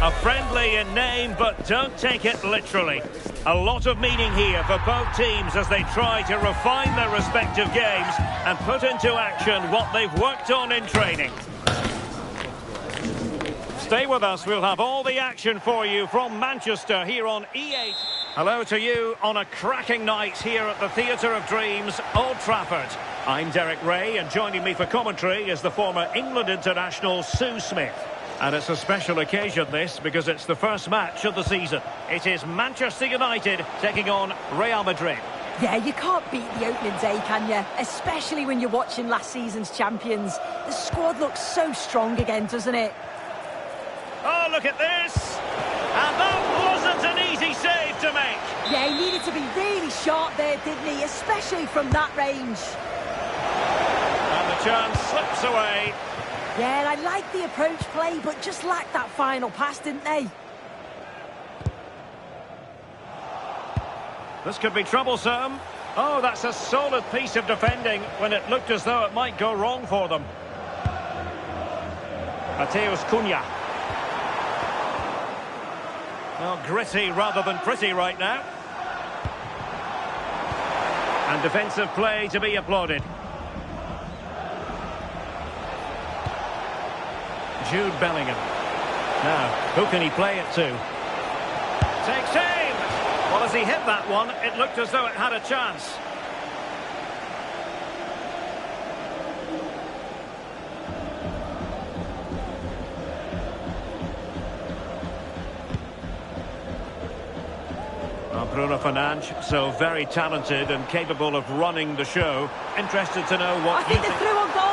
A friendly in name, but don't take it literally. A lot of meaning here for both teams as they try to refine their respective games and put into action what they've worked on in training. Stay with us, we'll have all the action for you from Manchester here on E8. Hello to you on a cracking night here at the Theatre of Dreams, Old Trafford. I'm Derek Ray, and joining me for commentary is the former England international Sue Smith. And it's a special occasion, this, because it's the first match of the season. It is Manchester United taking on Real Madrid. Yeah, you can't beat the opening day, can you? Especially when you're watching last season's champions. The squad looks so strong again, doesn't it? Oh, look at this! And that wasn't an easy save to make. Yeah, he needed to be really sharp there, didn't he? Especially from that range. And the chance slips away. Yeah, and I like the approach play, but just lacked that final pass, didn't they? This could be troublesome. Oh, that's a solid piece of defending when it looked as though it might go wrong for them. Mateus Cunha. Well, gritty rather than pretty right now. And defensive play to be applauded. Jude Bellingham. Now, who can he play it to? Takes aim! Well, as he hit that one, it looked as though it had a chance. Well, Bruno Fernandes, so very talented and capable of running the show. Interested to know what I think they're through on goal.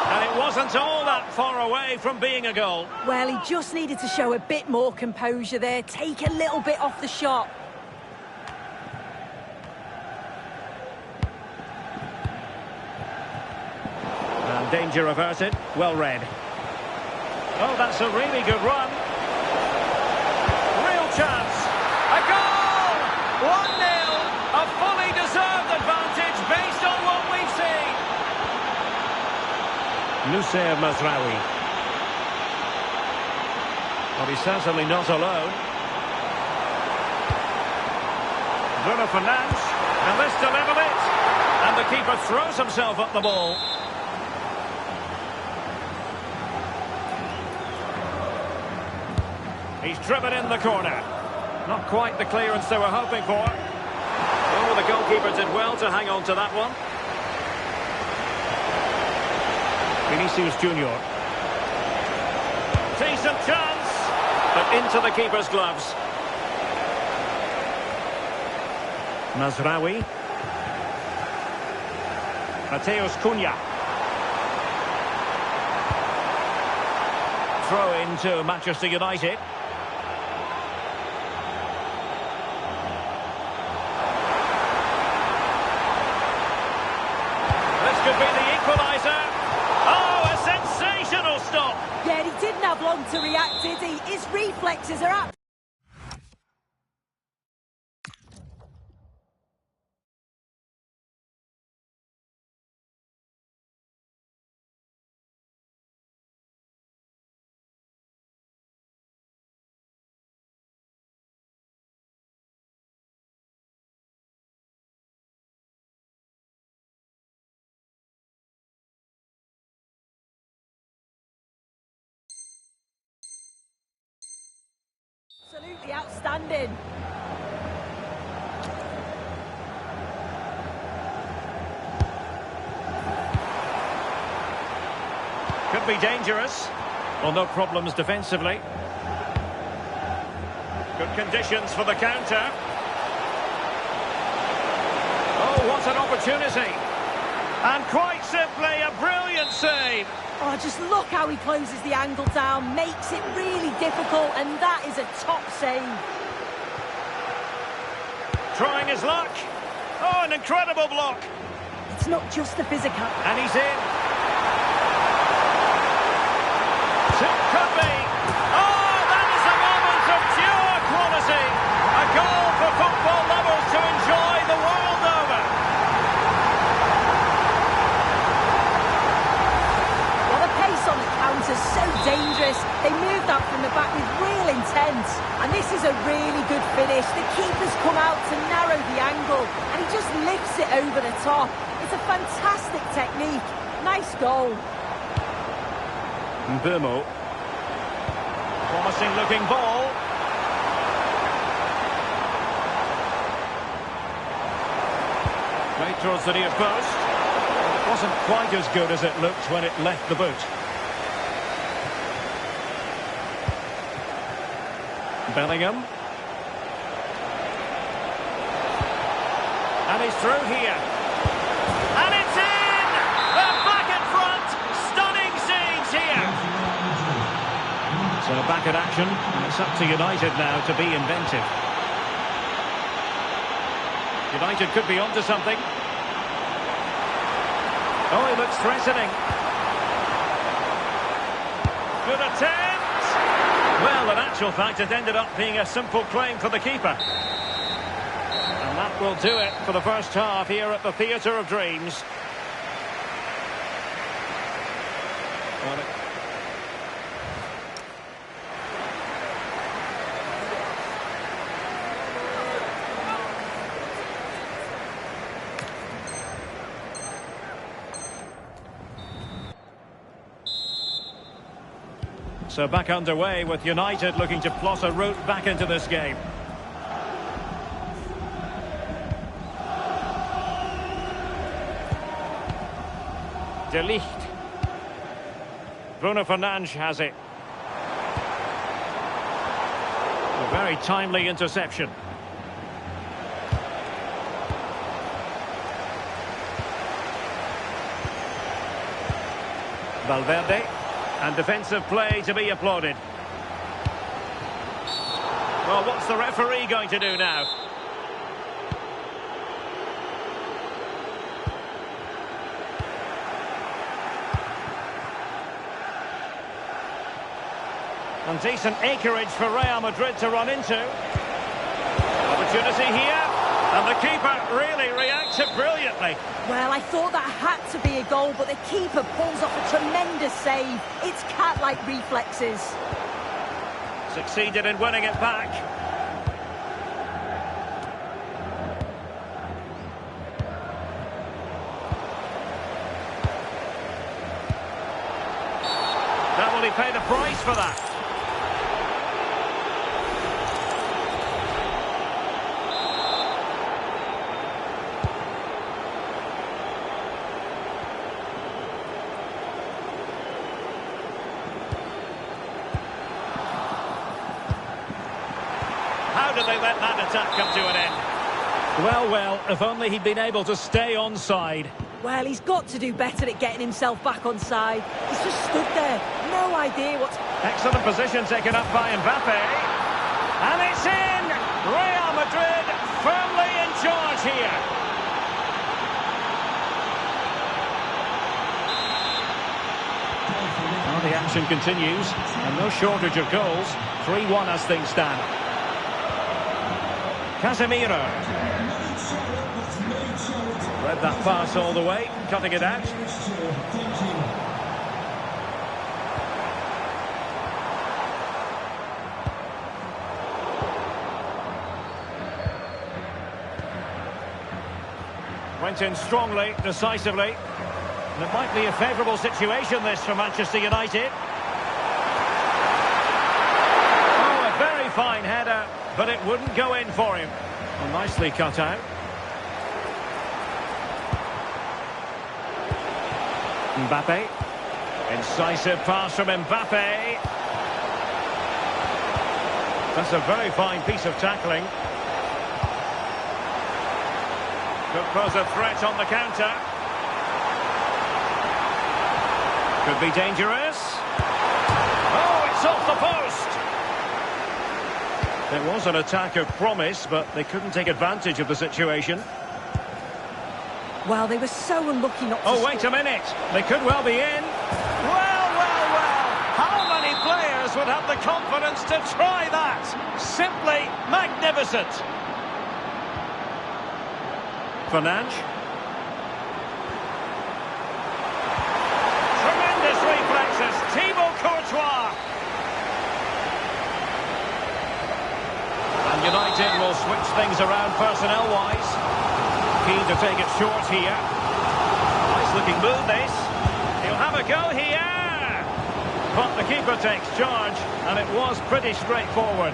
And it wasn't all that far away from being a goal. Well, he just needed to show a bit more composure there, take a little bit off the shot. And danger averted, well read. Oh, that's a really good run. Real chance. A goal! 1-0. A fully deserved advantage based on what we've seen. Noussair Mazraoui. Well, he's certainly not alone. Bruno Fernandes, and this delivered it. And the keeper throws himself at the ball. He's driven in the corner. Not quite the clearance they were hoping for. Oh, the goalkeeper did well to hang on to that one. Vinicius Junior. Decent chance, but into the keeper's gloves. Mazraoui. Mateus Cunha. Throw into Manchester United. This could be the equaliser. Oh, a sensational stop! Yeah, he didn't have long to react, did he? His reflexes are up. Absolutely outstanding. Could be dangerous. Well, no problems defensively. Good conditions for the counter. Oh, what an opportunity. And quite simply, a brilliant save. Oh, just look how he closes the angle down, makes it really difficult, and that is a top save. Trying his luck. Oh, an incredible block. It's not just the physical. And he's in. Could be. Oh, that is a moment of pure quality. A goal for football lovers to enjoy the world over. Well, the pace on the counter's so dangerous. They moved up from the back with real intent. a really good finish. The keeper's come out to narrow the angle, and he just lifts it over the top. It's a fantastic technique. Nice goal. Mbumo. Promising looking ball. Right towards the near post. It wasn't quite as good as it looked when it left the boot. Bellingham. And he's through here. And it's in! They're back in front! Stunning scenes here! So back in action, and it's up to United now to be inventive. United could be onto something. Oh, he looks threatening. Good attempt! Well, in actual fact, it ended up being a simple claim for the keeper. And that will do it for the first half here at the Theatre of Dreams. So back underway with United looking to plot a route back into this game. De Ligt. Bruno Fernandes has it. A very timely interception. Valverde. And defensive play to be applauded. Well, what's the referee going to do now? And decent acreage for Real Madrid to run into. Opportunity here. And the keeper really reacts it brilliantly. Well, I thought that had to be a goal, but the keeper pulls off a tremendous save. It's cat-like reflexes. Succeeded in winning it back. Now will he pay the price for that? How did they let that attack come to an end? Well, if only he'd been able to stay onside. Well, he's got to do better at getting himself back onside. He's just stood there, no idea what's... Excellent position taken up by Mbappe. And it's in! Real Madrid firmly in charge here. Well, the action continues, and no shortage of goals. 3-1 as things stand. Casemiro. Read that pass all the way, cutting it out. Went in strongly, decisively. And it might be a favourable situation, this, for Manchester United. Oh, a very fine header, but it wouldn't go in for him. Well, nicely cut out. Mbappe. Incisive pass from Mbappe. That's a very fine piece of tackling. Could pose a threat on the counter. Could be dangerous. Oh, it's off the post. It was an attack of promise, but they couldn't take advantage of the situation. Well, they were so unlucky not to... Oh, wait a minute. They could well be in. Well. How many players would have the confidence to try that? Simply magnificent. Fernandes. Tremendous reflexes. Thibaut Courtois. United will switch things around personnel-wise. Keen to take it short here. Nice looking move, this. He'll have a go here. But the keeper takes charge, and it was pretty straightforward.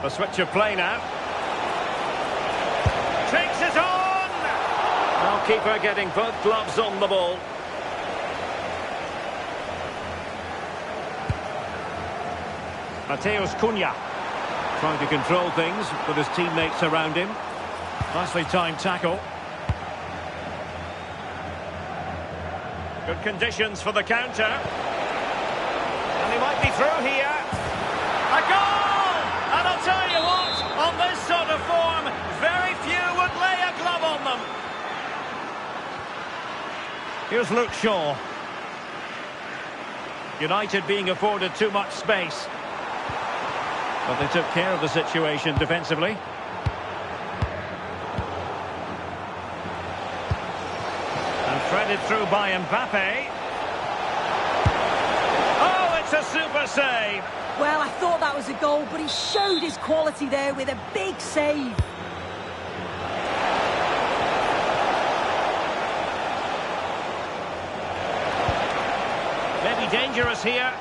The switch of play now. Takes it on! Now keeper getting both gloves on the ball. Mateus Cunha trying to control things with his teammates around him. Nicely timed tackle. Good conditions for the counter. And he might be through here. A goal! And I'll tell you what, on this sort of form, very few would lay a glove on them. Here's Luke Shaw. United being afforded too much space. But they took care of the situation defensively. And threaded through by Mbappe. Oh, it's a super save! Well, I thought that was a goal, but he showed his quality there with a big save. Maybe dangerous here.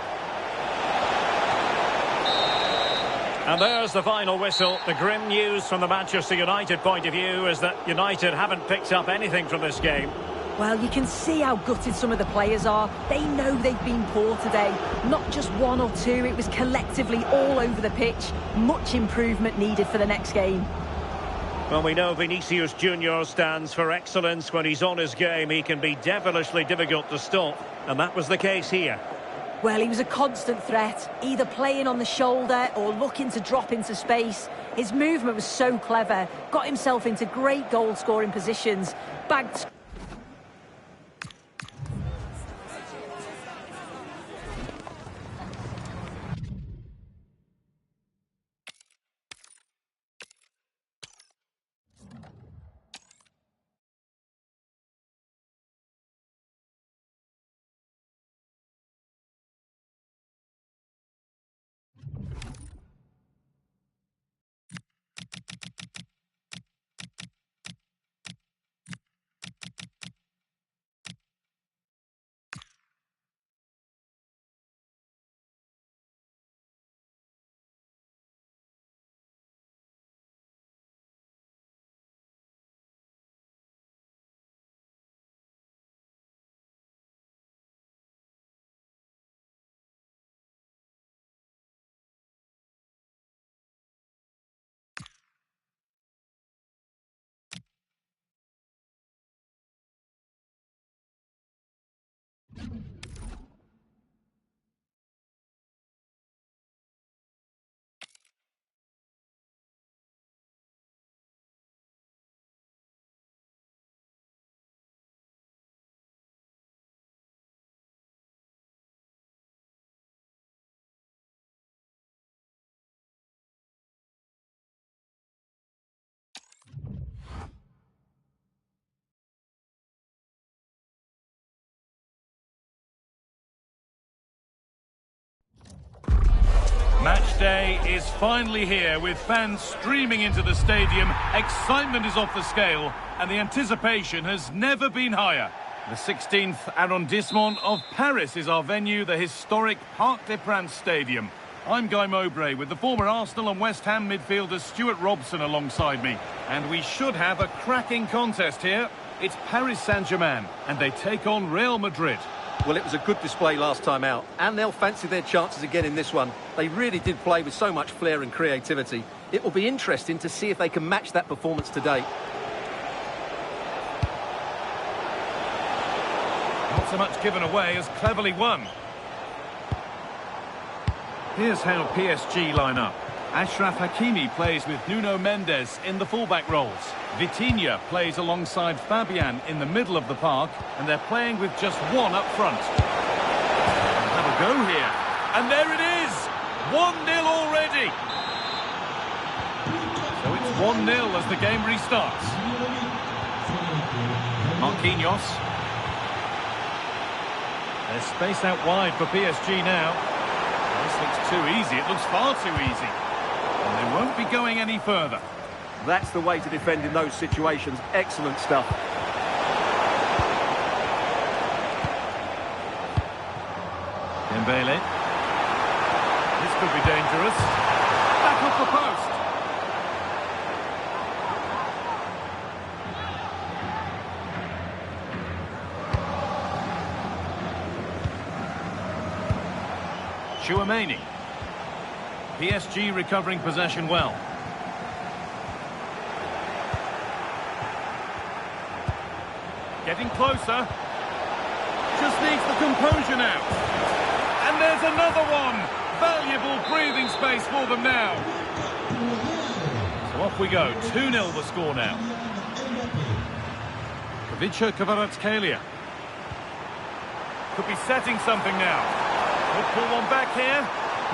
And there's the final whistle. The grim news from the Manchester United point of view is that United haven't picked up anything from this game. Well, you can see how gutted some of the players are. They know they've been poor today. Not just one or two, it was collectively all over the pitch. Much improvement needed for the next game. Well, we know Vinicius Junior stands for excellence. When he's on his game, he can be devilishly difficult to stop. And that was the case here. Well, he was a constant threat, either playing on the shoulder or looking to drop into space. His movement was so clever, got himself into great goal-scoring positions, bagged... Match day is finally here, with fans streaming into the stadium. Excitement is off the scale, and the anticipation has never been higher. The 16th arrondissement of Paris is our venue, the historic Parc des Princes Stadium. I'm Guy Mowbray with the former Arsenal and West Ham midfielder Stuart Robson alongside me. And we should have a cracking contest here. It's Paris Saint-Germain, and they take on Real Madrid. Well, it was a good display last time out, and they'll fancy their chances again in this one. They really did play with so much flair and creativity. It will be interesting to see if they can match that performance today. Not so much given away as cleverly won. Here's how PSG line up. Achraf Hakimi plays with Nuno Mendes in the fullback roles. Vitinha plays alongside Fabian in the middle of the park, and they're playing with just one up front. They'll have a go here, and there it is! 1-0 already! So it's 1-0 as the game restarts. Marquinhos. There's space out wide for PSG now. This looks too easy. It looks far too easy. And they won't be going any further. That's the way to defend in those situations. Excellent stuff. Dembele. This could be dangerous. Back off the post. Chouameni. PSG recovering possession well. Getting closer. Just needs the composure now. And there's another one. Valuable breathing space for them now. So off we go. 2-0 the score now. Kavicha Kvaratskhelia. Could be setting something now. Could pull one back here.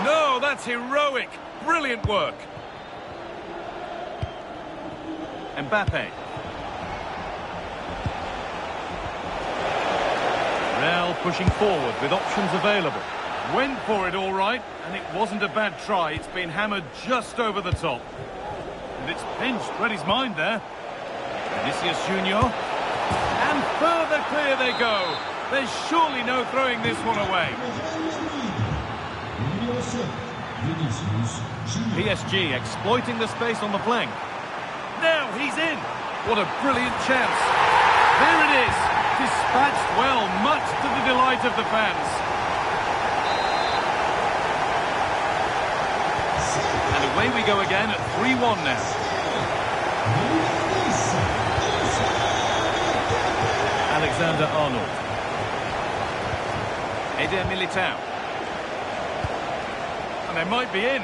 No, that's heroic. Brilliant work. Mbappe. Real pushing forward with options available. Went for it all right, and it wasn't a bad try. It's been hammered just over the top. And it's pinched. Read his mind there. Vinicius Junior. And further clear they go. There's surely no throwing this one away. PSG exploiting the space on the flank. Now he's in. What a brilliant chance. There it is. Dispatched well, much to the delight of the fans. And away we go again at 3-1 now. Alexander-Arnold. Eder Militao. And they might be in.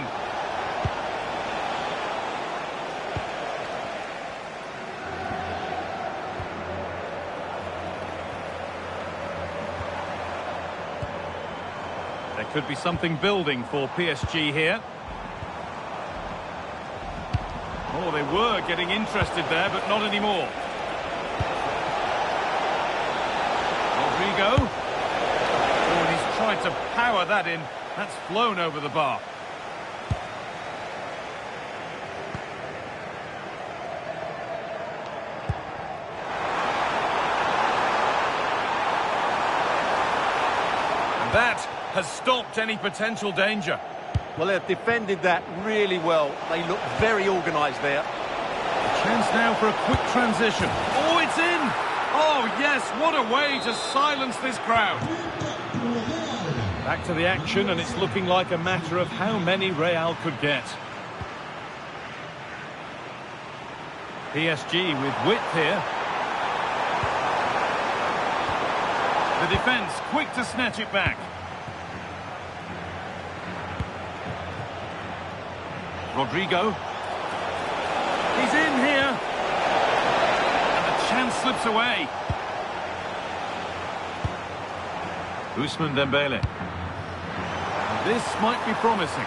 There could be something building for PSG here. Oh, they were getting interested there, but not anymore. Rodrigo. Oh, and he's tried to power that in. That's flown over the bar. And that has stopped any potential danger. Well, they've defended that really well. They look very organised there. A chance now for a quick transition. Oh, it's in! Oh, yes, what a way to silence this crowd. Back to the action, and it's looking like a matter of how many Real could get. PSG with width here. The defence quick to snatch it back. Rodrigo. He's in here. And the chance slips away. Ousmane Dembele. This might be promising.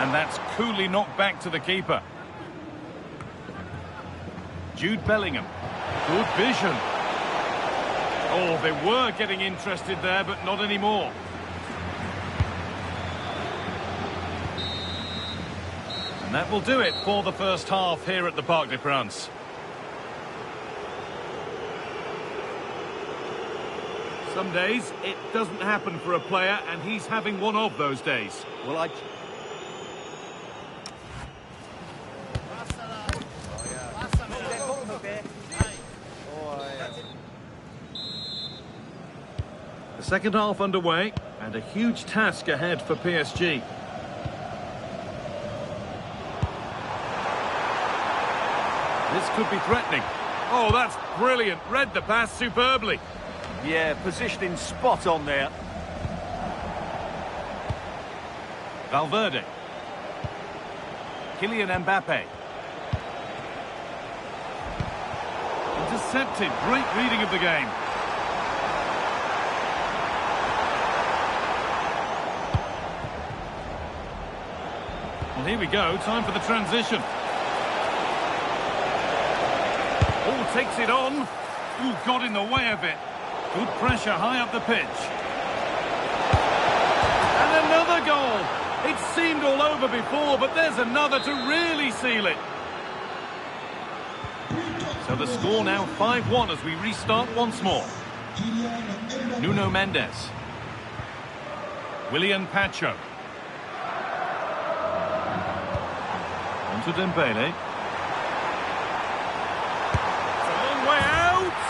And that's coolly knocked back to the keeper. Jude Bellingham. Good vision. Oh, they were getting interested there, but not anymore. And that will do it for the first half here at the Parc des Princes. Some days it doesn't happen for a player, and he's having one of those days. Well, The second half underway, and a huge task ahead for PSG. This could be threatening. Oh, that's brilliant. Read the pass superbly. yeah, positioning spot on there. Valverde. Kylian Mbappe. Intercepted. Great reading of the game. Well, here we go. Time for the transition. Oh, takes it on. Ooh, got in the way of it. Good pressure high up the pitch. And another goal. It seemed all over before, but there's another to really seal it. So the score now 5-1 as we restart once more. Nuno Mendes. Willian Pacho. On to Dembele. It's a long way out.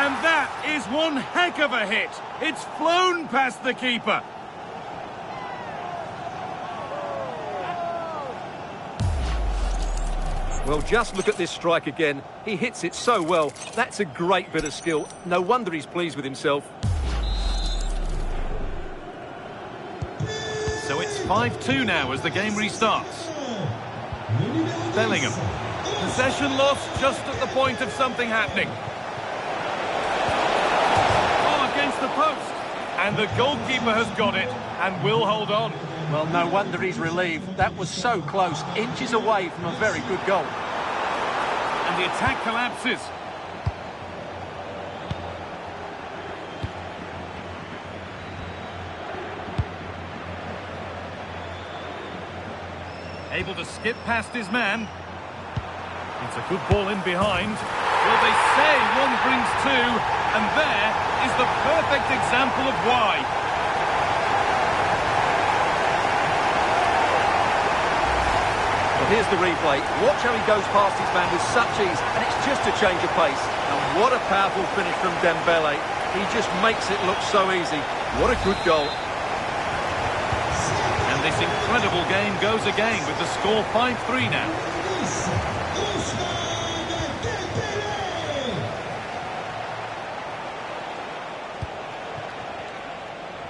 And that is one heck of a hit. It's flown past the keeper. Well, just look at this strike again. He hits it so well. That's a great bit of skill. No wonder he's pleased with himself. So it's 5-2 now as the game restarts. Bellingham. Possession lost just at the point of something happening. Oh, against the post. And the goalkeeper has got it and will hold on. Well, no wonder he's relieved. That was so close, inches away from a very good goal. And the attack collapses. Able to skip past his man. It's a good ball in behind. Well, they say one brings two, and there is the perfect example of why. Well, here's the replay. Watch how he goes past his man with such ease, and it's just a change of pace. And what a powerful finish from Dembele. He just makes it look so easy. What a good goal. And this incredible game goes again with the score 5-3 now.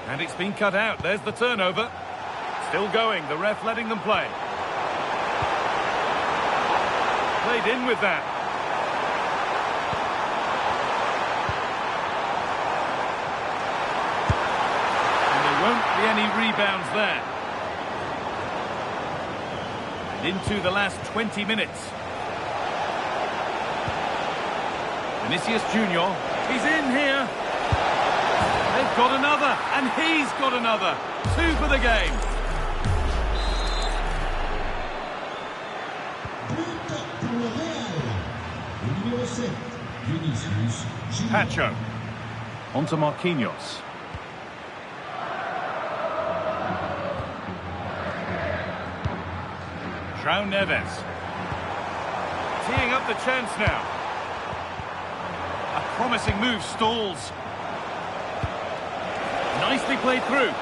And it's been cut out. There's the turnover. Still going. The ref letting them play. Played in with that. And there won't be any rebounds there. And into the last 20 minutes. Vinicius Junior. He's in here. They've got another, and he's got another. 2 for the game. Pacho. On to Marquinhos. João Neves. Teeing up the chance now. A promising move stalls. Nicely played through.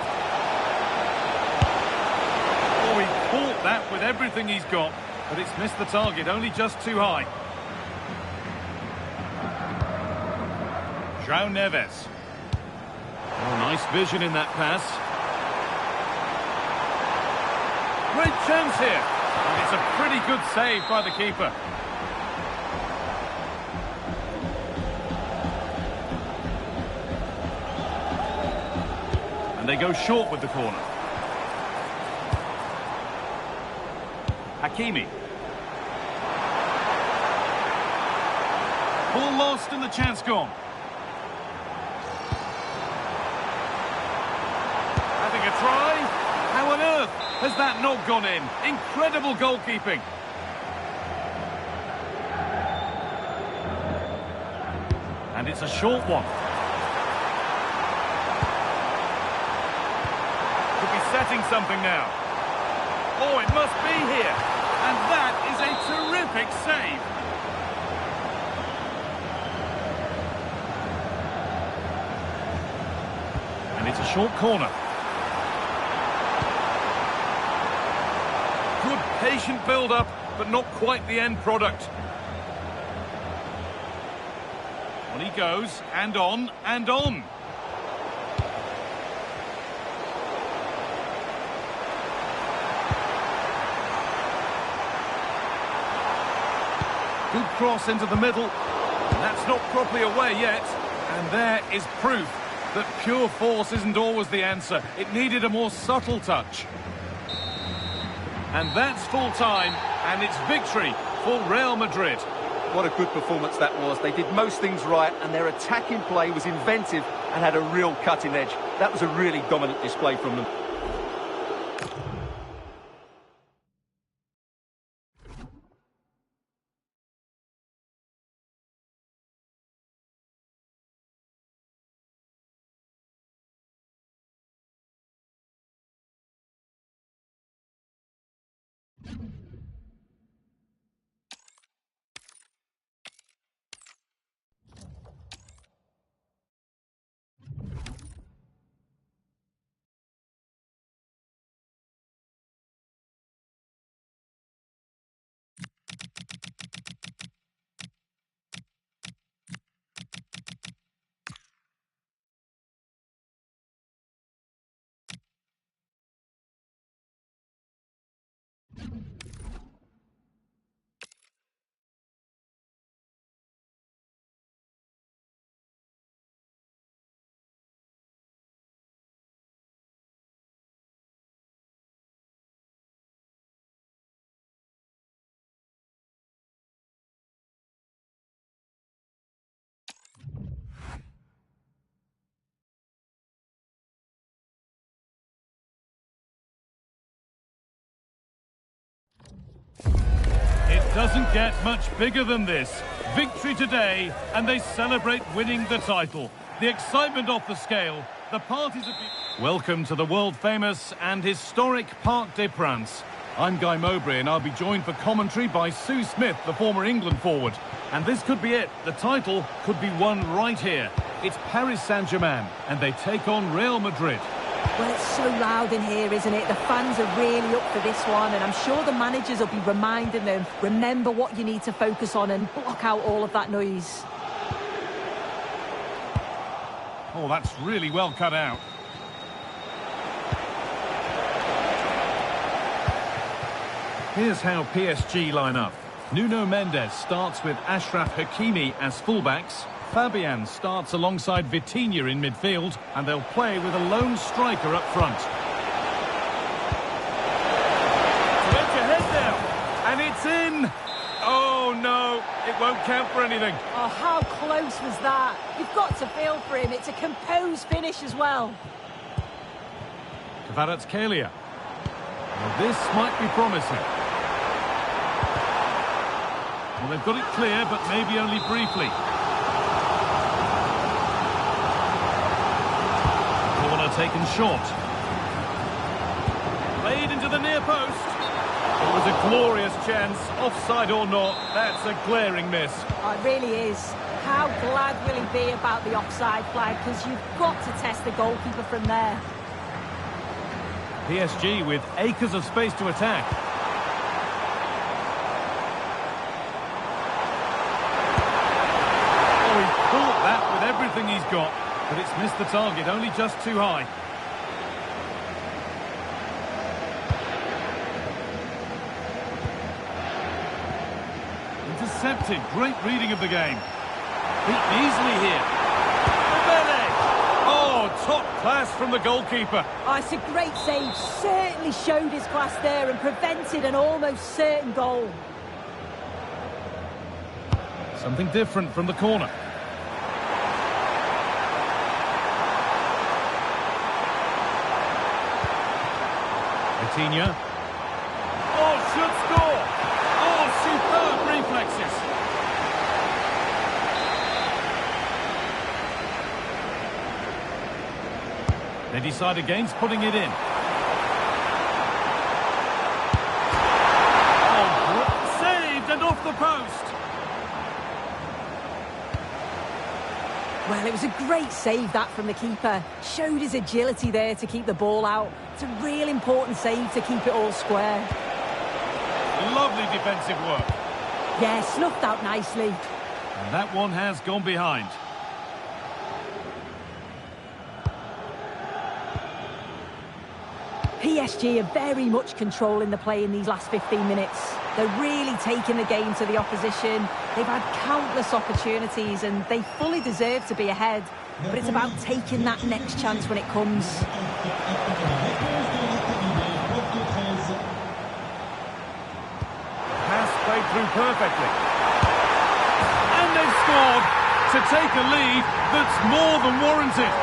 Oh, he caught that with everything he's got, but it's missed the target, only just too high. João Neves. Oh, nice vision in that pass. Great chance here. And it's a pretty good save by the keeper. And they go short with the corner. Hakimi. Ball lost and the chance gone. Having a try. How on earth has that not gone in? Incredible goalkeeping. And it's a short one. Could be setting something now. Oh, it must be here. And that is a terrific save. And it's a short corner. Good patient build-up, but not quite the end product. On he goes, and on, and on. Good cross into the middle. And that's not properly away yet. And there is proof that pure force isn't always the answer. It needed a more subtle touch. And that's full time, and it's victory for Real Madrid. What a good performance that was. They did most things right, and their attacking play was inventive and had a real cutting edge. That was a really dominant display from them. doesn't get much bigger than this. Victory today, and they celebrate winning the title. The excitement off the scale. The parties have been... Welcome to the world-famous and historic Parc des Princes. I'm Guy Mowbray, and I'll be joined for commentary by Sue Smith, the former England forward. And this could be it. The title could be won right here. It's Paris Saint-Germain, and they take on Real Madrid. Well, it's so loud in here, isn't it? The fans are really up for this one, and I'm sure the managers will be reminding them, remember what you need to focus on and block out all of that noise. Oh, that's really well cut out. Here's how PSG line up. Nuno Mendes starts with Achraf Hakimi as fullbacks. Fabian starts alongside Vitinha in midfield, and they'll play with a lone striker up front. To edge ahead now, and it's in! Oh no, it won't count for anything. Oh, how close was that? You've got to feel for him. It's a composed finish as well. Kvaratskhelia. Well, this might be promising. Well, they've got it clear, but maybe only briefly. Corner taken short. Played into the near post. It was a glorious chance, offside or not, that's a glaring miss. Oh, it really is. How glad will he be about the offside flag, because you've got to test the goalkeeper from there. PSG with acres of space to attack. Oh, he caught that with everything he's got, but it's missed the target, only just too high. Intercepted, great reading of the game. Beaten easily here. Oh, top class from the goalkeeper. Oh, it's a great save. Certainly showed his class there and prevented an almost certain goal. Something different from the corner. Vitinha. Oh, should score. Oh, superb reflexes. They decide against putting it in. Oh, saved and off the post. Well, it was a great save, that, from the keeper. Showed his agility there to keep the ball out. It's a real important save to keep it all square. Lovely defensive work. Yeah, snuffed out nicely. And that one has gone behind. PSG are very much controlling the play in these last 15 minutes. They're really taking the game to the opposition. They've had countless opportunities and they fully deserve to be ahead. But it's about taking that next chance when it comes. Pass played through perfectly. And they've scored to take a lead that's more than warranted.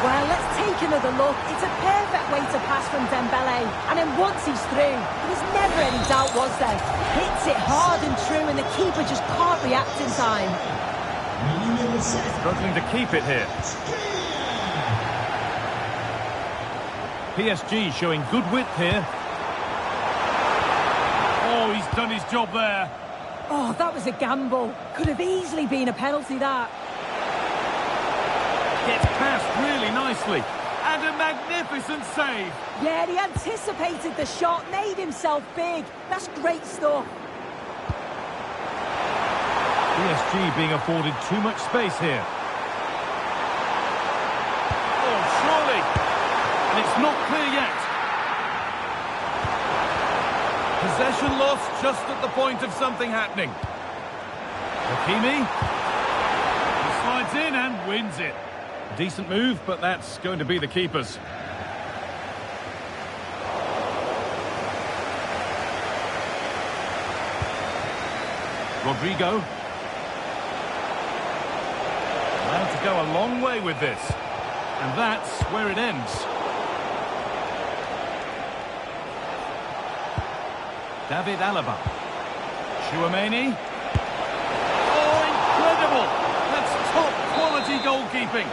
Well, let's take another look. It's a perfect way to pass from Dembele. And then once he's through, there was never any doubt, was there? Hits it hard and true, and the keeper just can't react in time. Struggling to keep it here. PSG showing good width here. Oh, he's done his job there. Oh, that was a gamble. Could have easily been a penalty, that. Gets past really nicely. And a magnificent save. Yeah, he anticipated the shot, made himself big. That's great stuff. PSG being afforded too much space here. Oh, surely. And it's not clear yet. Possession lost just at the point of something happening. Hakimi. He slides in and wins it. Decent move, but that's going to be the keeper's. Rodrigo. Allowed to go a long way with this. And that's where it ends. David Alaba. Chouameni. Oh, incredible! That's top quality goalkeeping.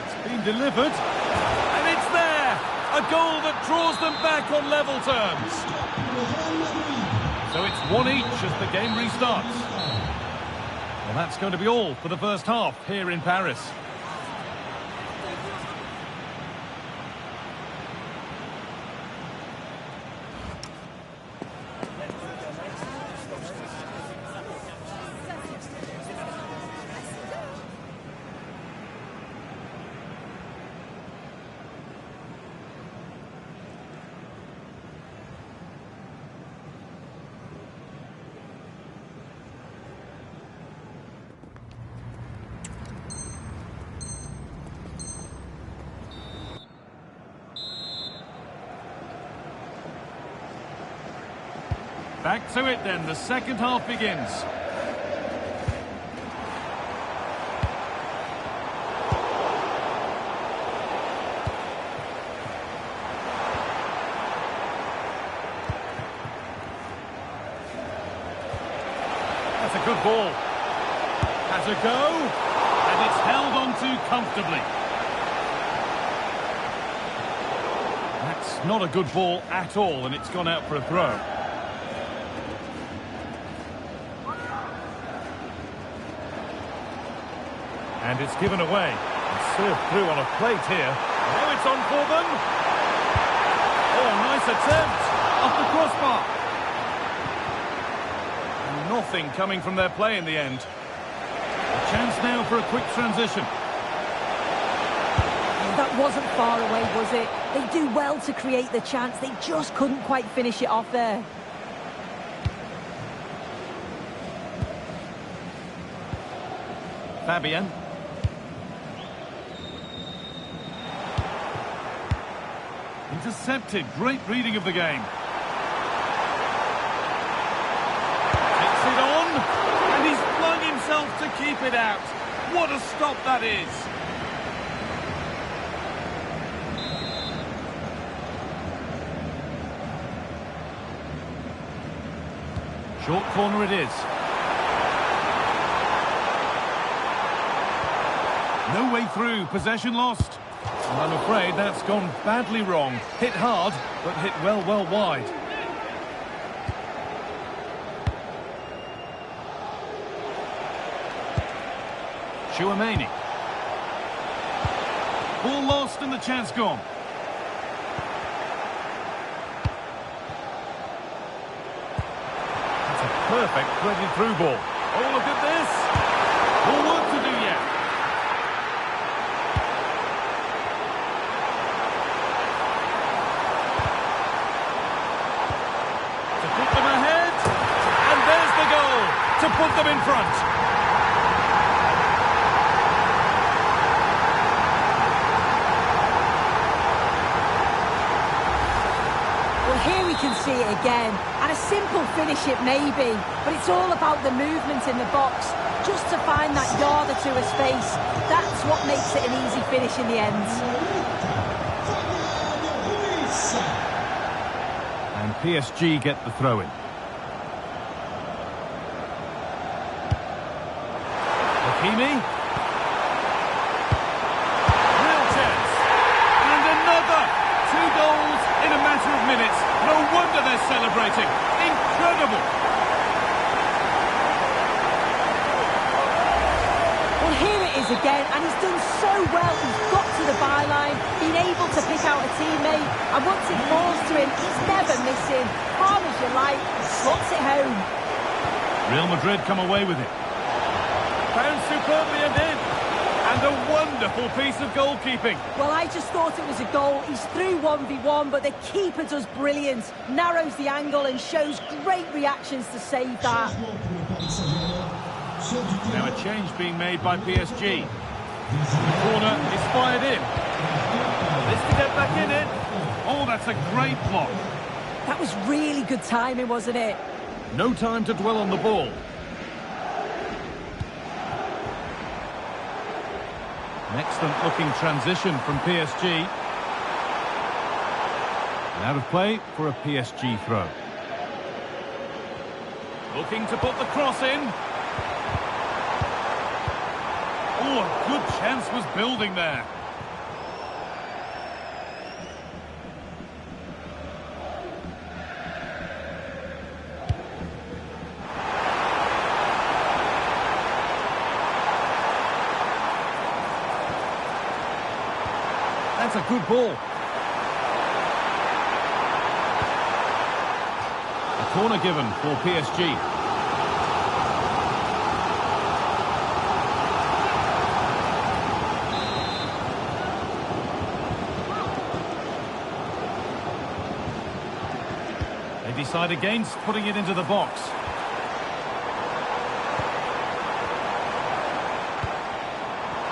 It's been delivered. And it's there! A goal that draws them back on level terms. So it's 1 each as the game restarts. Well, that's going to be all for the first half here in Paris. Back to it then, the second half begins. That's a good ball. Has a go, and it's held on to comfortably. That's not a good ball at all, and it's gone out for a throw. And it's given away. And served through on a plate here. Now it's on for them. Oh, nice attempt. Off the crossbar. And nothing coming from their play in the end. A chance now for a quick transition. That wasn't far away, was it? They do well to create the chance. They just couldn't quite finish it off there. Fabian. Intercepted. Great reading of the game. Takes it on, and he's flung himself to keep it out. What a stop that is. Short corner it is. No way through. Possession lost. And I'm afraid that's gone badly wrong. Hit hard, but hit well wide. Chouameni. Ball lost and the chance gone. That's a perfect threaded through ball. Oh, look at this. More work to do yet. To put them in front. Well, here we can see it again. And a simple finish it may be, but it's all about the movement in the box. Just to find that yard or two of space. That's what makes it an easy finish in the end. And PSG get the throw-in. Hakimi. Real chance. And another. 2 goals in a matter of minutes. No wonder they're celebrating. Incredible. Well, here it is again, and he's done so well. He's got to the byline, been able to pick out a teammate, and once it falls to him, he's never missing. Calm as you like, slots it home. Real Madrid come away with it. Found superbly and in. And a wonderful piece of goalkeeping. Well, I just thought it was a goal. He's through 1v1, but the keeper does brilliant. Narrows the angle and shows great reactions to save that. Now a change being made by PSG. The corner is fired in. This to get back in it. Oh, that's a great block. That was really good timing, wasn't it? No time to dwell on the ball. An excellent looking transition from PSG. And out of play for a PSG throw. Looking to put the cross in. Oh, a good chance was building there. That's a good ball. A corner given for PSG. They decide against putting it into the box.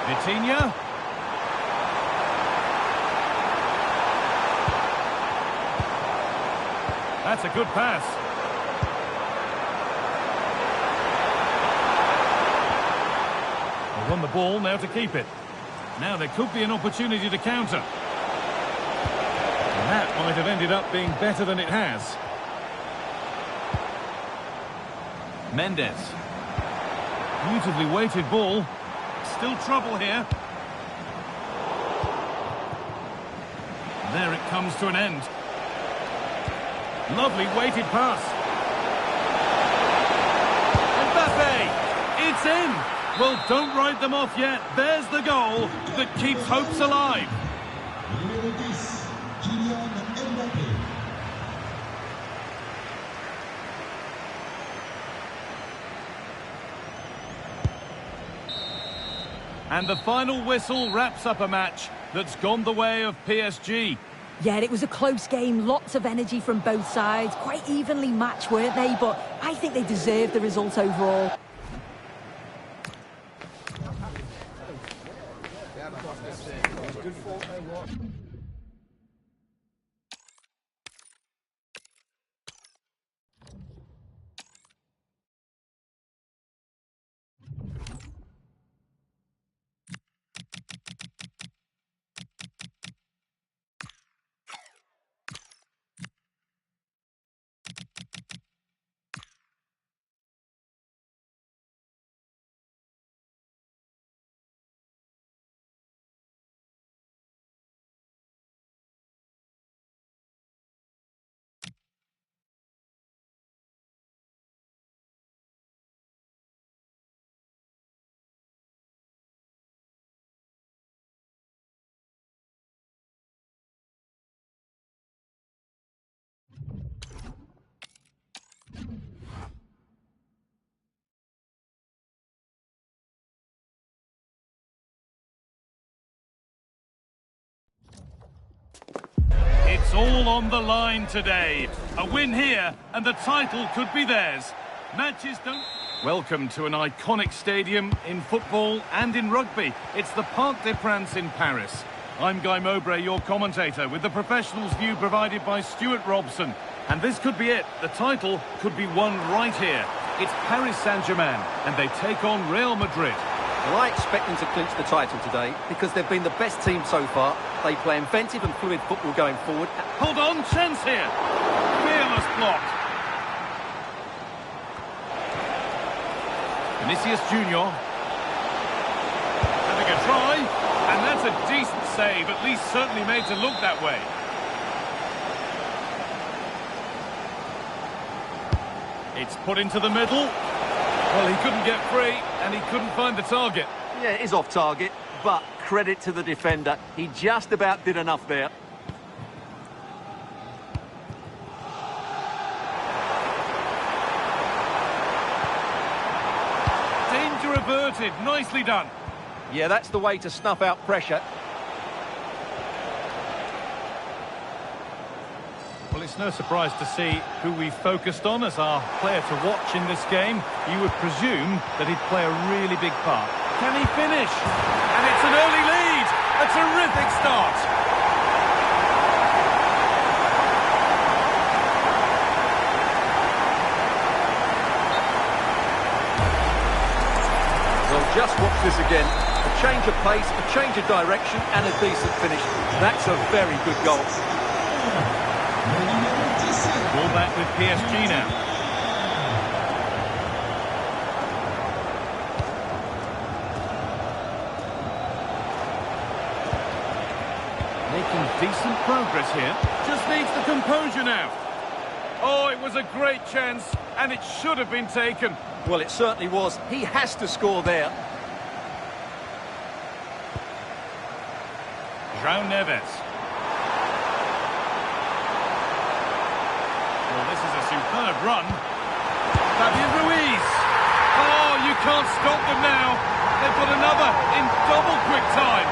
Vitinha. That's a good pass. They won the ball, now to keep it. Now there could be an opportunity to counter. And that might have ended up being better than it has. Mendes. Beautifully weighted ball. Still trouble here. And there it comes to an end. Lovely weighted pass. Mbappe! It's in! Well, don't write them off yet. There's the goal that keeps hopes alive. And the final whistle wraps up a match that's gone the way of PSG. Yeah, it was a close game, lots of energy from both sides, quite evenly matched, weren't they? But I think they deserved the result overall. It's all on the line today. A win here and the title could be theirs. Matches don't... Welcome to an iconic stadium in football and in rugby. It's the Parc des Princes in Paris. I'm Guy Mowbray, your commentator, with the professionals' view provided by Stuart Robson. And this could be it. The title could be won right here. It's Paris Saint-Germain, and they take on Real Madrid. Well, I expect them to clinch the title today because they've been the best team so far. They play inventive and fluid football going forward. Hold on, chance here. Fearless block. Vinicius Junior. Having a try. And that's a decent save, at least certainly made to look that way. It's put into the middle. Well, he couldn't get free, and he couldn't find the target. Yeah, it is off target, but credit to the defender. He just about did enough there. Danger averted. Nicely done. Yeah, that's the way to snuff out pressure. Well, it's no surprise to see who we focused on as our player to watch in this game. You would presume that he'd play a really big part. Can he finish? And it's an early lead. A terrific start. Well, Just watch this again. A change of pace, a change of direction, and a decent finish. That's a very good goal. Ball back with PSG now. Making decent progress here. Just needs the composure now. Oh, it was a great chance, and it should have been taken. Well, it certainly was. He has to score there. João Neves. Well, this is a superb run. Fabian Ruiz. Oh, you can't stop them now. They've got another in double quick time.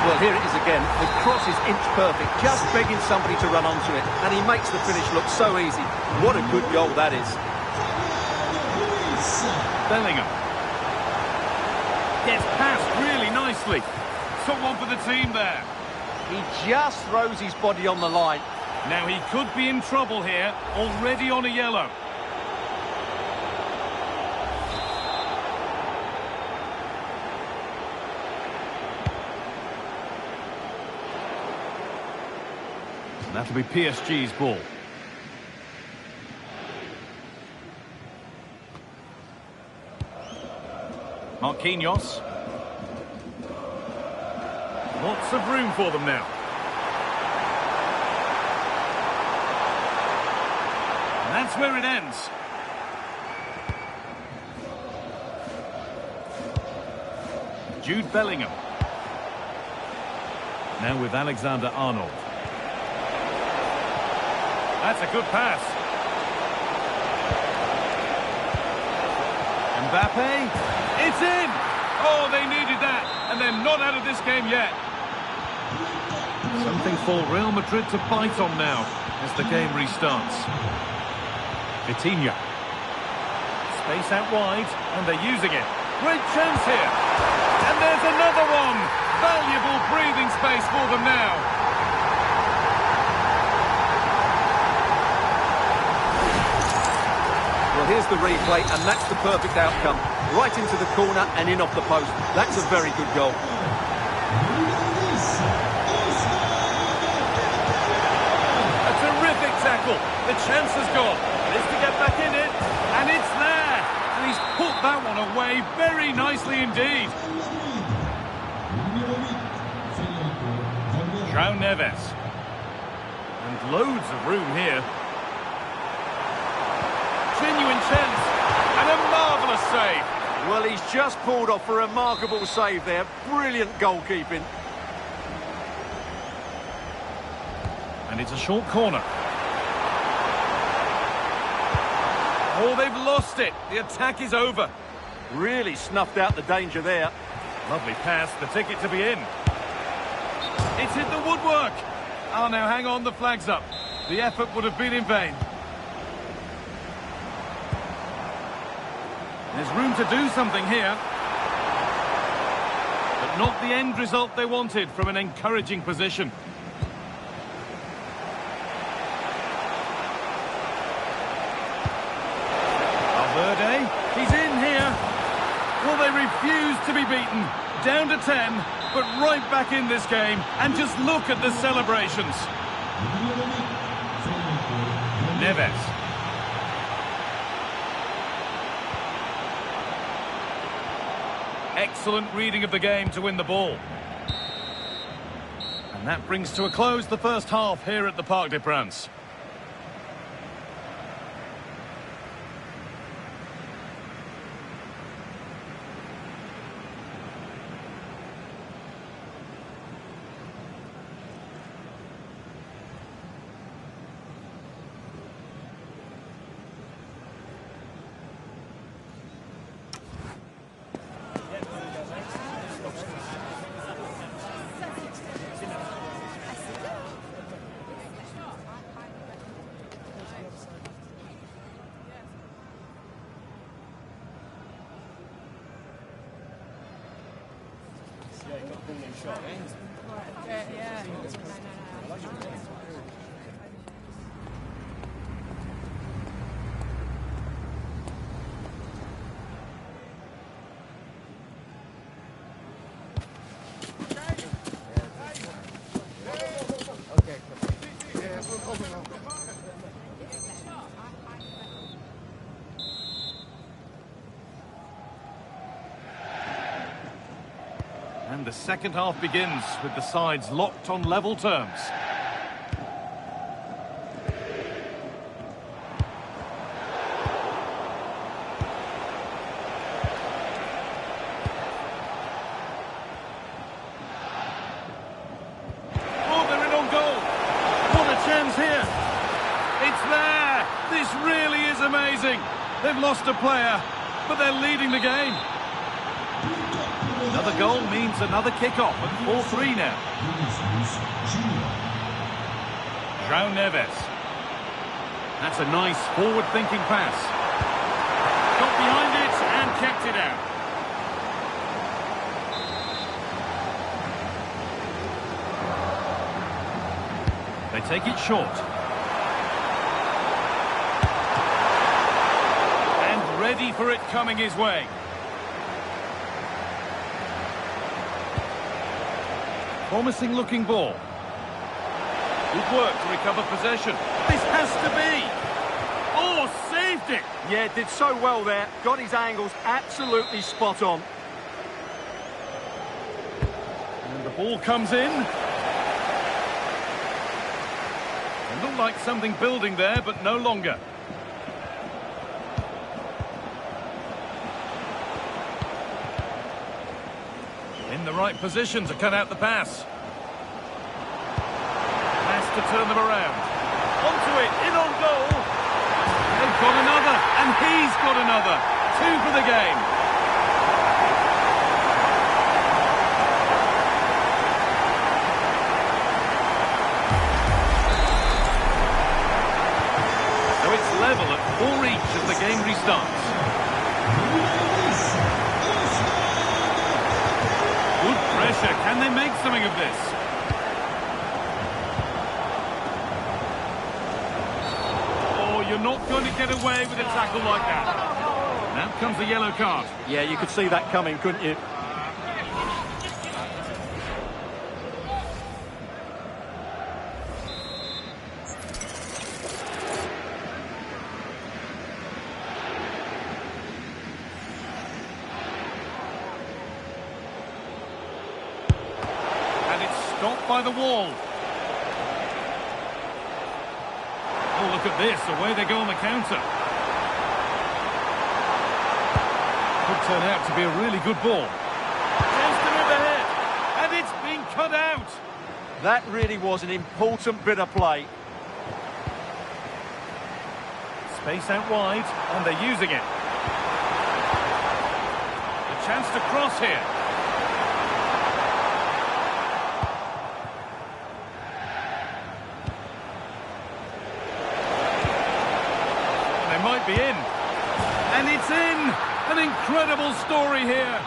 Well, here it is again. The cross is inch perfect, just begging somebody to run onto it. And he makes the finish look so easy. What a good goal that is. Bellingham. Gets past really nicely. Someone for the team there. He just throws his body on the line. Now he could be in trouble here, already on a yellow. That'll be PSG's ball. Marquinhos. Lots of room for them now. And that's where it ends. Jude Bellingham. Now with Alexander-Arnold. That's a good pass. Mbappe. It's in! Oh, they needed that. And they're not out of this game yet. Something for Real Madrid to bite on now as the game restarts. Vitinha. Space out wide, and they're using it. Great chance here. And there's another one. Valuable breathing space for them now. Well, here's the replay, and that's the perfect outcome. Right into the corner and in off the post. That's a very good goal. A terrific tackle. The chance has gone. It's to get back in it, and it's there. And he's put that one away very nicely indeed. João Neves. And loads of room here. Genuine chance, and a marvellous save. Well, he's just pulled off a remarkable save there. Brilliant goalkeeping. And it's a short corner. Oh, they've lost it. The attack is over. Really snuffed out the danger there. Lovely pass, the ticket to be in. It's hit the woodwork. Oh, now hang on, the flag's up. The effort would have been in vain. There's room to do something here. But not the end result they wanted from an encouraging position. Valverde, he's in here. Well, they refuse to be beaten. Down to 10, but right back in this game. And just look at the celebrations. Neves. Excellent reading of the game to win the ball. And that brings to a close the first half here at the Parc des Princes. And the second half begins with the sides locked on level terms. Oh, they're in on goal. What a chance here. It's there! This really is amazing. They've lost a player, but they're leading the game. Another goal means another kick-off at 4-3 now. João Neves. That's a nice forward-thinking pass. Got behind it and kept it out. They take it short. And ready for it coming his way. Promising looking ball. Good work to recover possession. This has to be. Oh, saved it. Yeah, did so well there. Got his angles absolutely spot on. And the ball comes in. It looked like something building there, but no longer. In the right position to cut out the pass. Has to turn them around. Onto it, in on goal. They've got another, and he's got another. 2 for the game. So it's level at 4 each as the game restarts. Good pressure. Can they make something of this? Oh, you're not going to get away with a tackle like that. Now comes the yellow card. Yeah, you could see that coming, couldn't you? Stopped by the wall. Oh, look at this. Away they go on the counter. Could turn out to be a really good ball. Chance to move ahead. And it's been cut out. That really was an important bit of play. Space out wide, and they're using it. A chance to cross here. Might be in, and it's in. An incredible story here.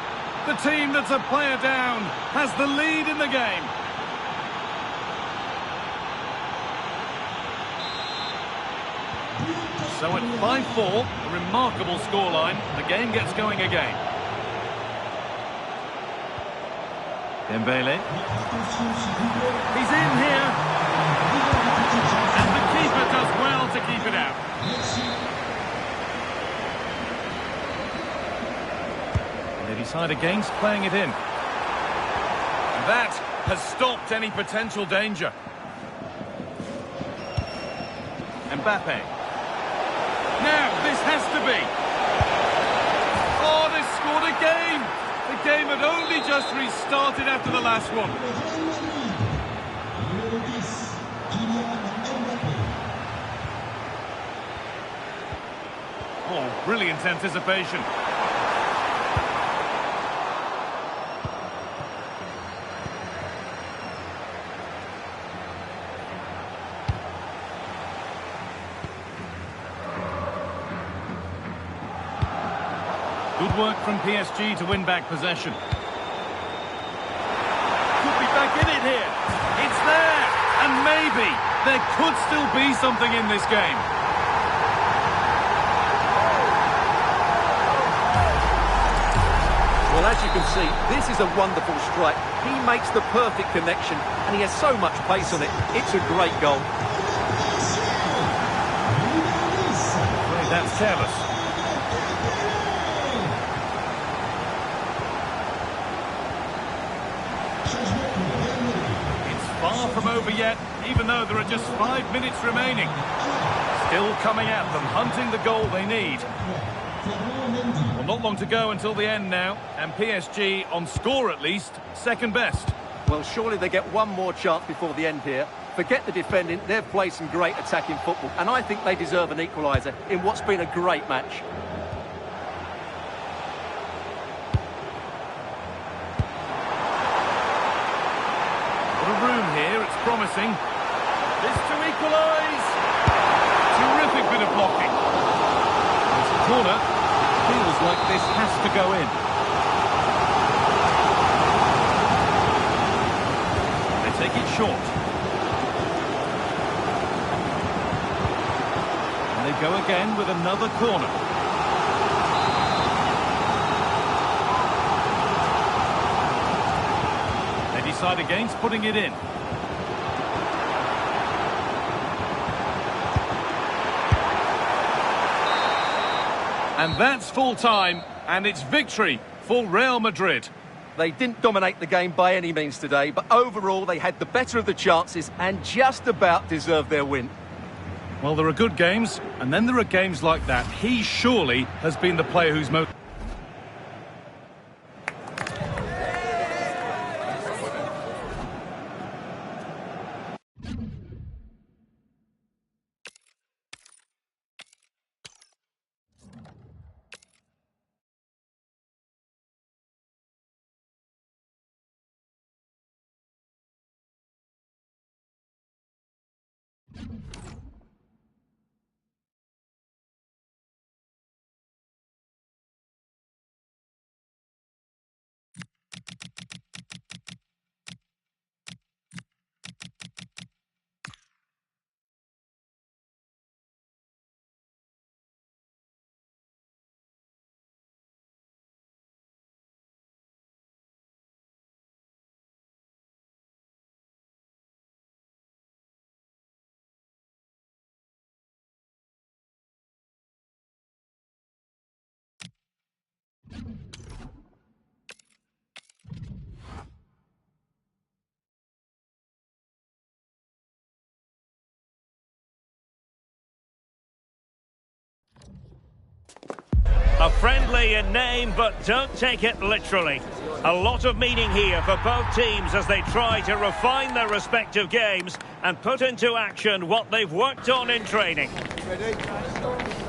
The team that's a player down has the lead in the game. So at 5-4, a remarkable scoreline. The game gets going again. Dembele. He's in here. And the keeper does well to keep it out. They decide against playing it in. That has stopped any potential danger. Mbappe. Now, this has to be. Oh, they scored again. The game had only just restarted after the last one. Oh, brilliant anticipation. Good work from PSG to win back possession. Could be back in it here. It's there! And maybe there could still be something in this game. Well, as you can see, this is a wonderful strike. He makes the perfect connection, and he has so much pace on it. It's a great goal. That's careless. It's far from over yet, even though there are just 5 minutes remaining. Still coming at them, hunting the goal they need. Well, not long to go until the end now, and PSG, on score at least, second best. Well, surely they get one more chance before the end here. Forget the defending, they've played some great attacking football, and I think they deserve an equaliser in what's been a great match. Room here, it's promising. This to equalise. Terrific bit of blocking. It's a corner. Feels like this has to go in. They take it short. And they go again with another corner. Decide against putting it in. And that's full time, and it's victory for Real Madrid. They didn't dominate the game by any means today, but overall they had the better of the chances and just about deserved their win. Well, there are good games, and then there are games like that. He surely has been the player who's most... A friendly in name, but don't take it literally. A lot of meaning here for both teams as they try to refine their respective games and put into action what they've worked on in training.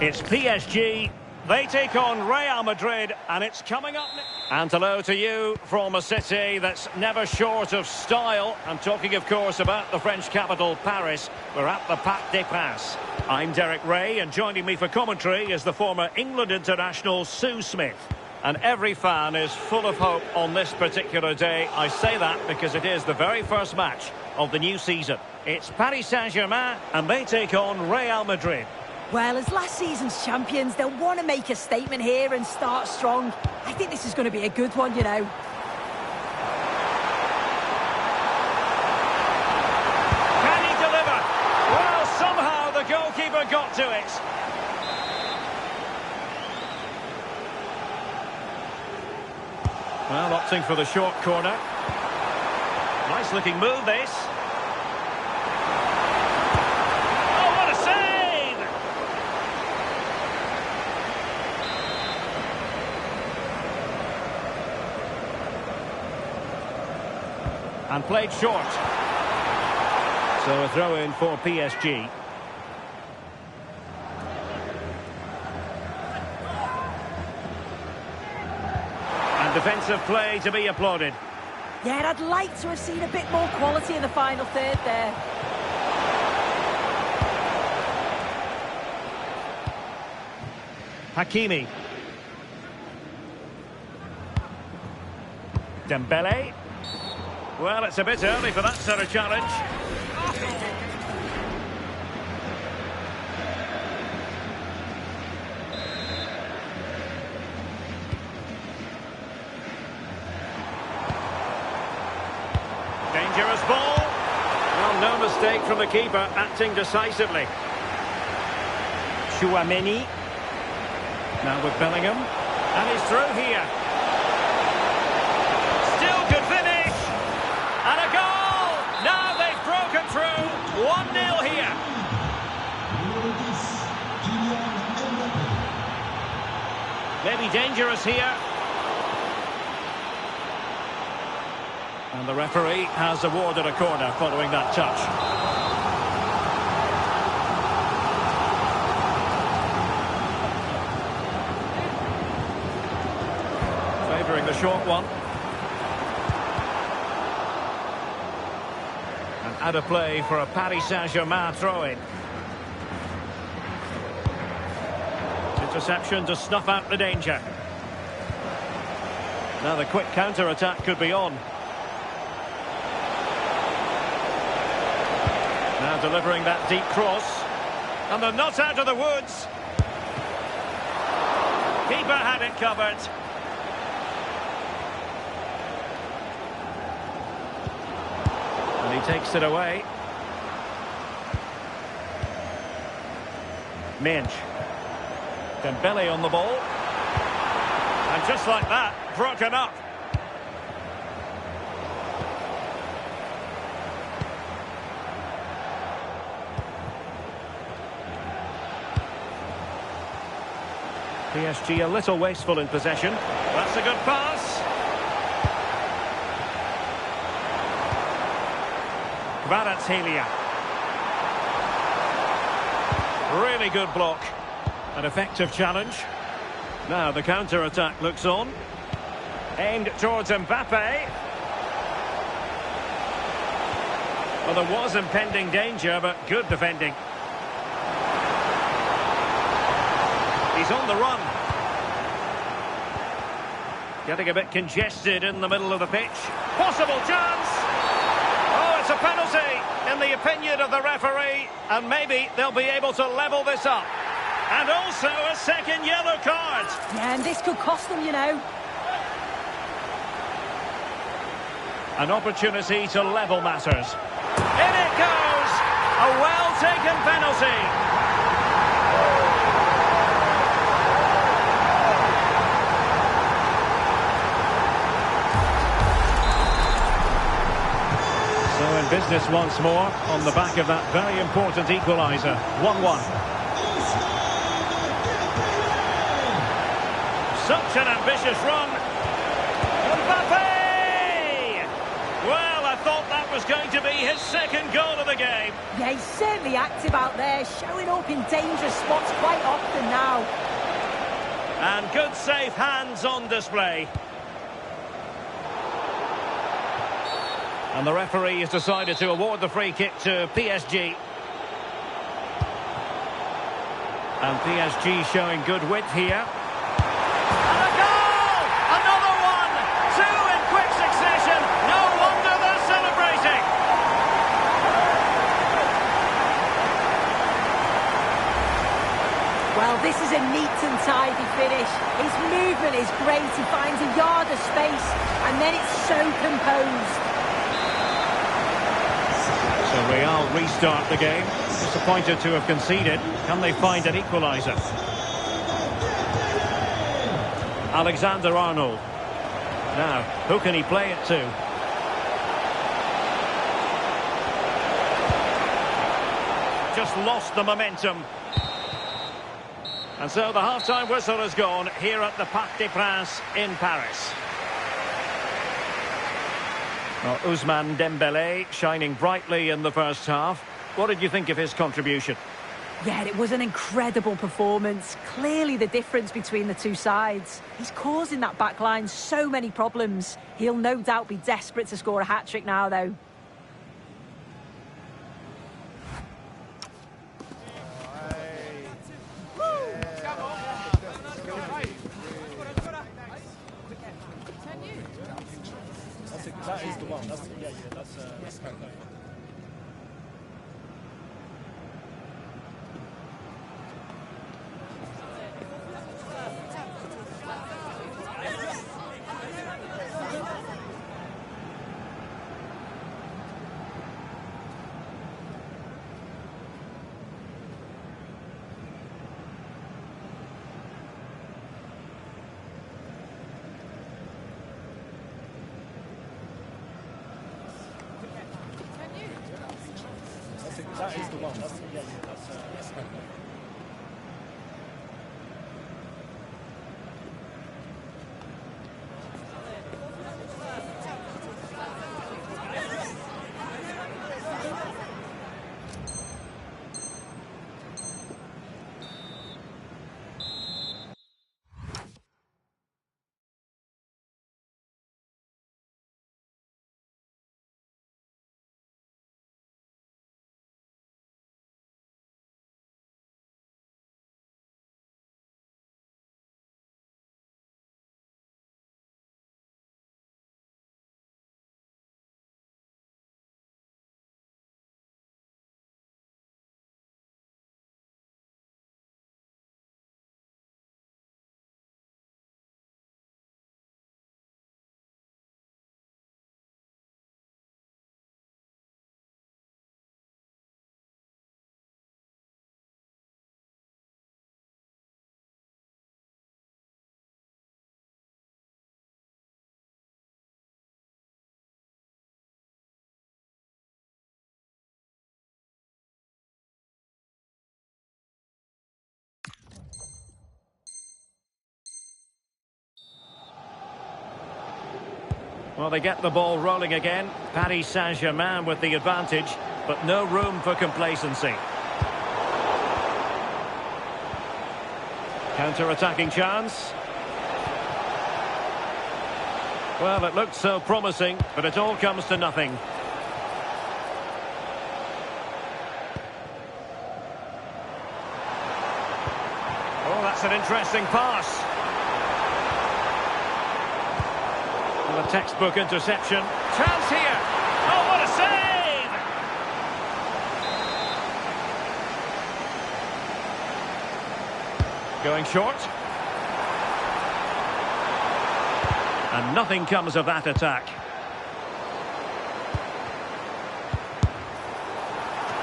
It's PSG. They take on Real Madrid, and it's coming up. And hello to you from a city that's never short of style. I'm talking, of course, about the French capital, Paris. We're at the Parc des Princes. I'm Derek Ray, and joining me for commentary is the former England international Sue Smith. And every fan is full of hope on this particular day. I say that because it is the very first match of the new season. It's Paris Saint-Germain, and they take on Real Madrid. Well, as last season's champions, they'll want to make a statement here and start strong. I think this is going to be a good one, you know. Can he deliver? Well, somehow the goalkeeper got to it. Well, opting for the short corner. Nice looking move, this. And played short. So a throw-in for PSG. And defensive play to be applauded. Yeah, I'd like to have seen a bit more quality in the final third there. Hakimi. Dembele. Well, it's a bit early for that sort of challenge. Dangerous ball. Well, no mistake from the keeper, acting decisively. Chouameni. Now with Bellingham. And he's through here. Still could finish. dangerous here. And the referee has awarded a corner following that touch. Favouring the short one. And out of play for a Paris Saint-Germain throw-in. Interception to snuff out the danger. Now the quick counter-attack could be on. Now delivering that deep cross. And they're not out of the woods. Keeper had it covered. And he takes it away. Minch. Dembele on the ball. And just like that, broken up. PSG a little wasteful in possession. That's a good pass. Kvaratskhelia. Really good block. An effective challenge. Now the counter-attack looks on. Aimed towards Mbappe. Well, there was impending danger, but good defending. He's on the run. Getting a bit congested in the middle of the pitch. Possible chance. Oh, it's a penalty in the opinion of the referee. And maybe they'll be able to level this up. And also a second yellow card. Yeah, and this could cost them, you know. An opportunity to level matters. In it goes. A well-taken penalty. So in business once more on the back of that very important equaliser. 1-1. Such an ambitious run. Mbappe! Well, I thought that was going to be his second goal of the game. Yeah, he's certainly active out there, showing up in dangerous spots quite often now. And good safe hands on display. And the referee has decided to award the free kick to PSG. And PSG showing good width here. And a goal! Another one! Two in quick succession. No wonder they're celebrating. Well, this is a neat and tidy finish. His movement is great. He finds a yard of space, and then it's so composed. So Real restart the game. Disappointed to have conceded. Can they find an equaliser? Alexander-Arnold. Now, who can he play it to? Just lost the momentum. And so the half-time whistle has gone here at the Parc des Princes in Paris. Well, Ousmane Dembele shining brightly in the first half. What did you think of his contribution? Yeah, it was an incredible performance. Clearly the difference between the two sides. He's causing that back line so many problems. He'll no doubt be desperate to score a hat-trick now, though. That is the one. That's that's that is the one. That's that's Well, they get the ball rolling again. Paris Saint-Germain with the advantage, but no room for complacency. Counter-attacking chance. Well, it looked so promising, but it all comes to nothing. Oh, that's an interesting pass. And a textbook interception. Chance here. Oh, what a save! Going short. And nothing comes of that attack.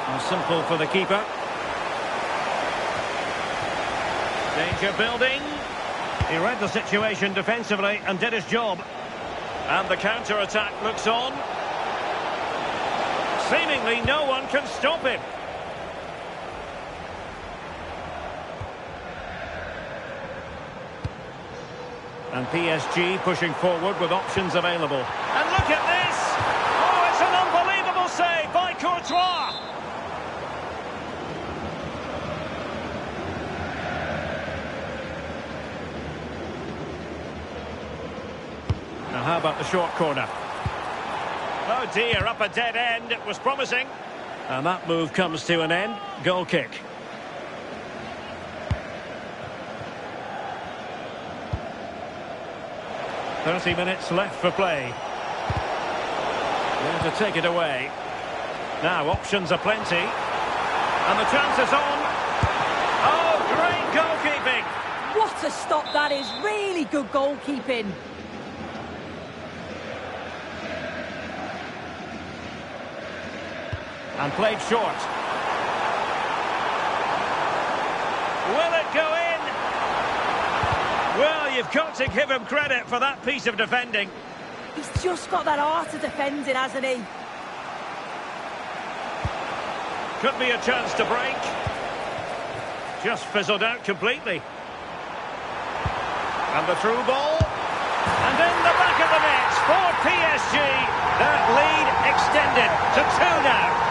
And simple for the keeper. Danger building. He read the situation defensively and did his job. And the counter-attack looks on. Seemingly no one can stop him. And PSG pushing forward with options available. And look at this! Oh, it's an unbelievable save by Courtois! Now how about the short corner? Oh dear, up a dead end. It was promising. And that move comes to an end. Goal kick. "30 minutes left for play. There to take it away. Now options are plenty. And the chance is on. Oh, great goalkeeping! What a stop that is. Really good goalkeeping. And played short. Will it go in? Well, you've got to give him credit for that piece of defending. He's just got that art of defending, hasn't he? Could be a chance to break. Just fizzled out completely. And the through ball. And in the back of the net for PSG. That lead extended to 2 now.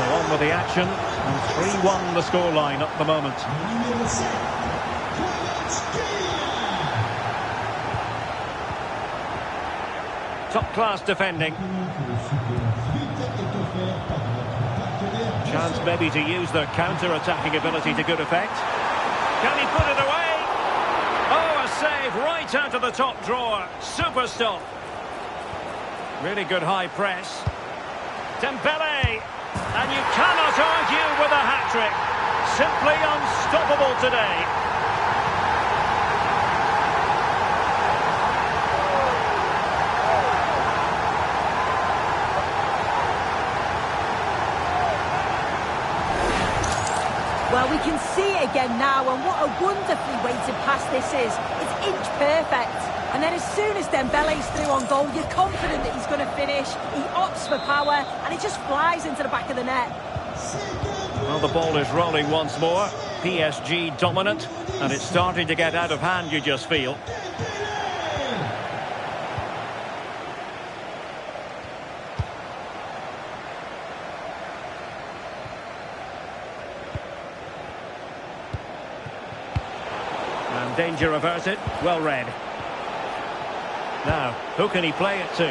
On with the action, and 3-1 the scoreline at the moment. Top-class defending. Chance maybe to use their counter-attacking ability to good effect. Can he put it away? Oh, a save right out of the top drawer. Super stop. Really good high press. Dembele. And you cannot argue with a hat-trick. Simply unstoppable today. Well, we can see it again now, and what a wonderfully weighted pass this is. It's inch perfect. And then as soon as Dembele's through on goal, you're confident that he's going to finish. He opts for power, and it just flies into the back of the net. Well, the ball is rolling once more. PSG dominant, and it's starting to get out of hand, you just feel. And danger averted. Well read. Now, who can he play it to?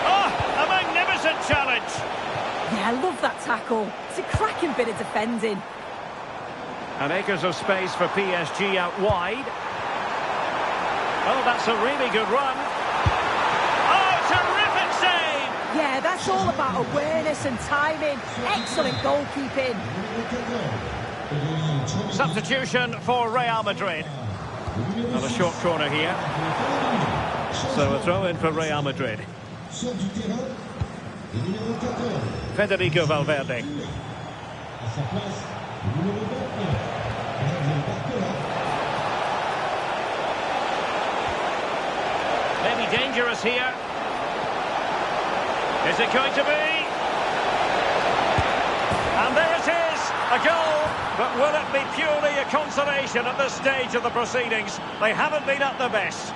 Oh, a magnificent challenge! Yeah, I love that tackle. It's a cracking bit of defending. And acres of space for PSG out wide. Oh, that's a really good run. Oh, terrific save! Yeah, that's all about awareness and timing. Excellent goalkeeping. Substitution for Real Madrid. And a short corner here. So a throw in for Real Madrid. Federico Valverde. Maybe dangerous here. Is it going to be? And there it is, a goal. But will it be purely a consolation at this stage of the proceedings? They haven't been at their best.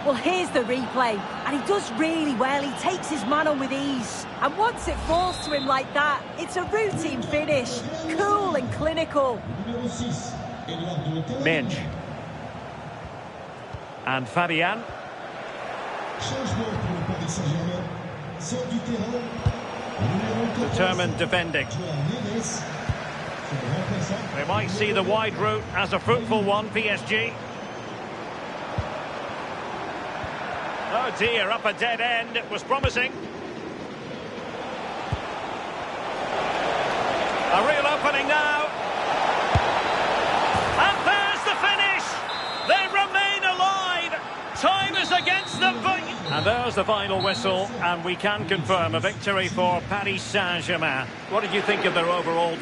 Well, here's the replay, and he does really well. He takes his man on with ease. And once it falls to him like that, it's a routine finish. Cool and clinical. Minge. And Fabian. Determined defending. We might see the wide route as a fruitful one, PSG. Oh dear, up a dead end. It was promising. A real opening now. And there's the finish. They remain alive. Time is against them. And there's the final whistle, and we can confirm a victory for Paris Saint-Germain. What did you think of their overall display?